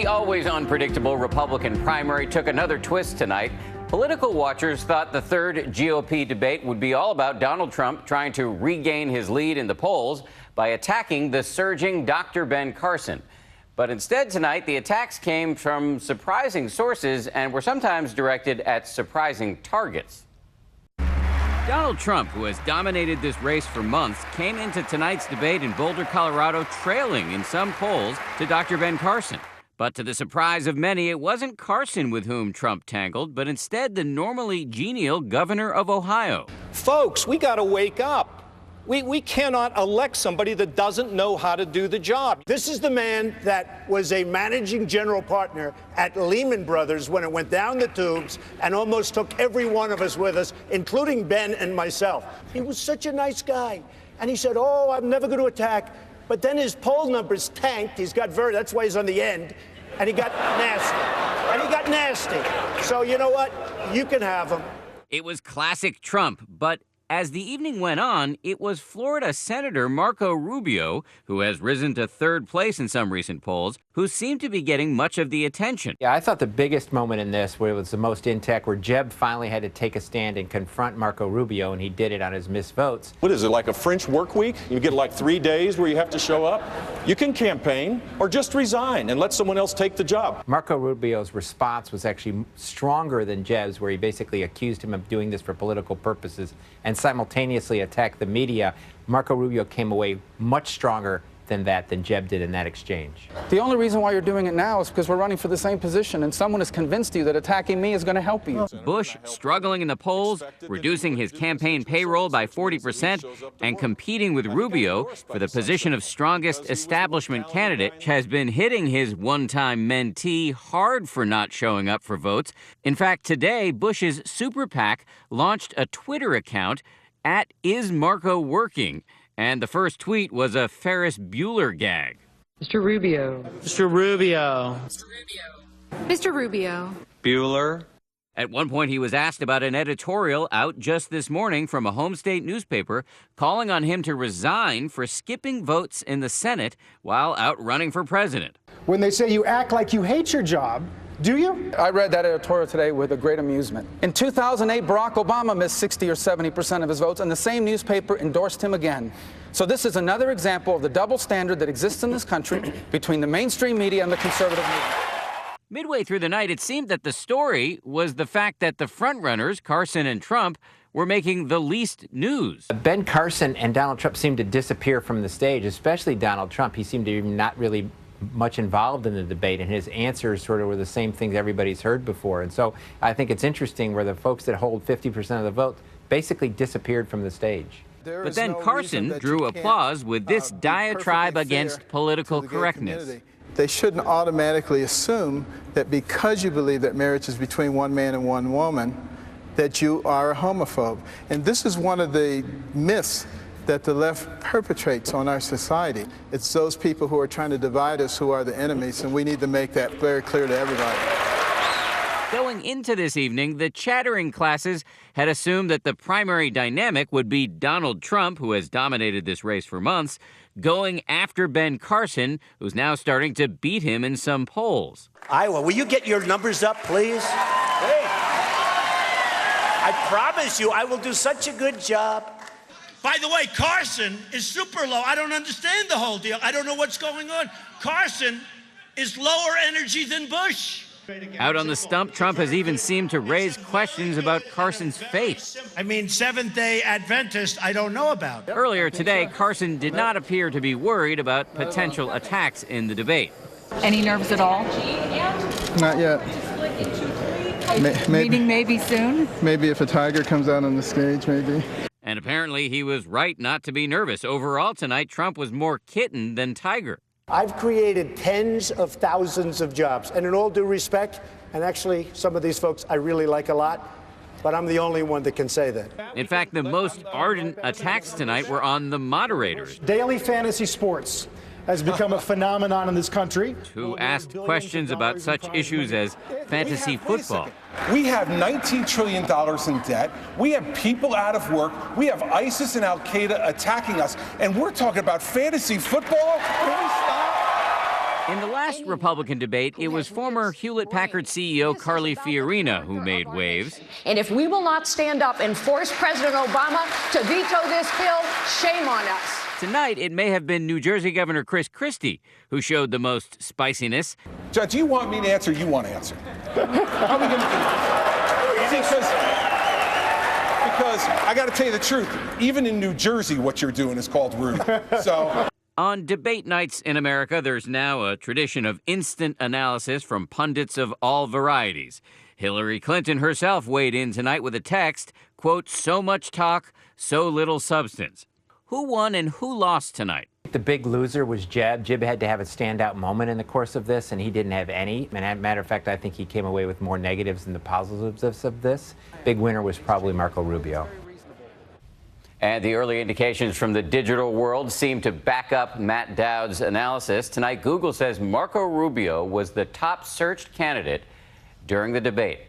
The always unpredictable Republican primary took another twist tonight. Political watchers thought the third GOP debate would be all about Donald Trump trying to regain his lead in the polls by attacking the surging Dr. Ben Carson. But instead tonight, the attacks came from surprising sources and were sometimes directed at surprising targets. Donald Trump, who has dominated this race for months, came into tonight's debate in Boulder, Colorado, trailing in some polls to Dr. Ben Carson. But to the surprise of many, it wasn't Carson with whom Trump tangled, but instead the normally genial governor of Ohio. Folks, we got to wake up. We cannot elect somebody that doesn't know how to do the job. This is the man that was a managing general partner at Lehman Brothers when it went down the tubes and almost took every one of us with us, including Ben and myself. He was such a nice guy. And he said, oh, I'm never going to attack. But then his poll numbers tanked. That's why he's on the end. And he got nasty. So you know what? You can have him. It was classic Trump, but as the evening went on, it was Florida Senator Marco Rubio, who has risen to third place in some recent polls, who seemed to be getting much of the attention. Yeah, I thought the biggest moment in this, where it was the most intact, where Jeb finally had to take a stand and confront Marco Rubio, and he did it on his missed votes. What is it, like a French work week? You get like 3 days where you have to show up? You can campaign or just resign and let someone else take the job. Marco Rubio's response was actually stronger than Jeb's, where he basically accused him of doing this for political purposes and simultaneously attacked the media. Marco Rubio came away much stronger than Jeb did in that exchange. The only reason why you're doing it now is because we're running for the same position and someone has convinced you that attacking me is going to help you. Bush struggling in the polls, reducing his campaign payroll by 40%, and competing with Rubio for the position of strongest establishment candidate, has been hitting his one-time mentee hard for not showing up for votes. In fact, today, Bush's super PAC launched a Twitter account at @IsMarcoWorking. And the first tweet was a Ferris Bueller gag. Mr. Rubio. Mr. Rubio. Mr. Rubio. Mr. Rubio. Bueller. At one point, he was asked about an editorial out just this morning from a home state newspaper calling on him to resign for skipping votes in the Senate while out running for president. When they say you act like you hate your job, do you? I read that editorial today with a great amusement. In 2008, Barack Obama missed 60 or 70% of his votes, and the same newspaper endorsed him again. So this is another example of the double standard that exists in this country between the mainstream media and the conservative media. Midway through the night, it seemed that the story was the fact that the frontrunners, Carson and Trump, were making the least news. Ben Carson and Donald Trump seemed to disappear from the stage, especially Donald Trump. He seemed to be not really much involved in the debate, and his answers sort of were the same things everybody's heard before. And so I think it's interesting where the folks that hold 50% of the vote basically disappeared from the stage. But then Carson drew applause with this diatribe against political correctness. They shouldn't automatically assume that because you believe that marriage is between one man and one woman, that you are a homophobe. And this is one of the myths that the left perpetrates on our society. It's those people who are trying to divide us who are the enemies, and we need to make that very clear to everybody. Going into this evening, the chattering classes had assumed that the primary dynamic would be Donald Trump, who has dominated this race for months, going after Ben Carson, who's now starting to beat him in some polls. Iowa, will you get your numbers up, please? Hey, I promise you I will do such a good job. By the way, Carson is super low. I don't understand the whole deal. I don't know what's going on. Carson is lower energy than Bush. Out on the stump, Trump has even seemed to raise questions about Carson's faith. I mean, Seventh-day Adventist, I don't know about. Earlier today, Carson did not appear to be worried about potential attacks in the debate. Any nerves at all? Not yet. Meeting maybe soon? Maybe if a tiger comes out on the stage, maybe. And apparently he was right not to be nervous. Overall tonight, Trump was more kitten than tiger. I've created tens of thousands of jobs. And in all due respect, and actually some of these folks I really like a lot, but I'm the only one that can say that. In fact, the most ardent attacks tonight were on the moderators. Daily fantasy sports has become a phenomenon in this country. Who asked questions about such issues as fantasy football. We have $19 trillion in debt. We have people out of work. We have ISIS and Al-Qaeda attacking us. And we're talking about fantasy football? Can we stop? In the last last Republican debate, it was former Hewlett-Packard CEO Carly Fiorina who made waves. And if we will not stand up and force President Obama to veto this bill, shame on us. Tonight, it may have been New Jersey Governor Chris Christie who showed the most spiciness. Judge, you want me to answer, you want to answer. How are we going to do it? Because I got to tell you the truth, even in New Jersey, what you're doing is called rude. So. On debate nights in America, there's now a tradition of instant analysis from pundits of all varieties. Hillary Clinton herself weighed in tonight with a text, quote, "So much talk, so little substance." Who won and who lost tonight? The big loser was Jeb. Jeb had to have a standout moment in the course of this, and he didn't have any. And as a matter of fact, I think he came away with more negatives than the positives of this. Big winner was probably Marco Rubio. And the early indications from the digital world seem to back up Matt Dowd's analysis. Tonight, Google says Marco Rubio was the top searched candidate during the debate.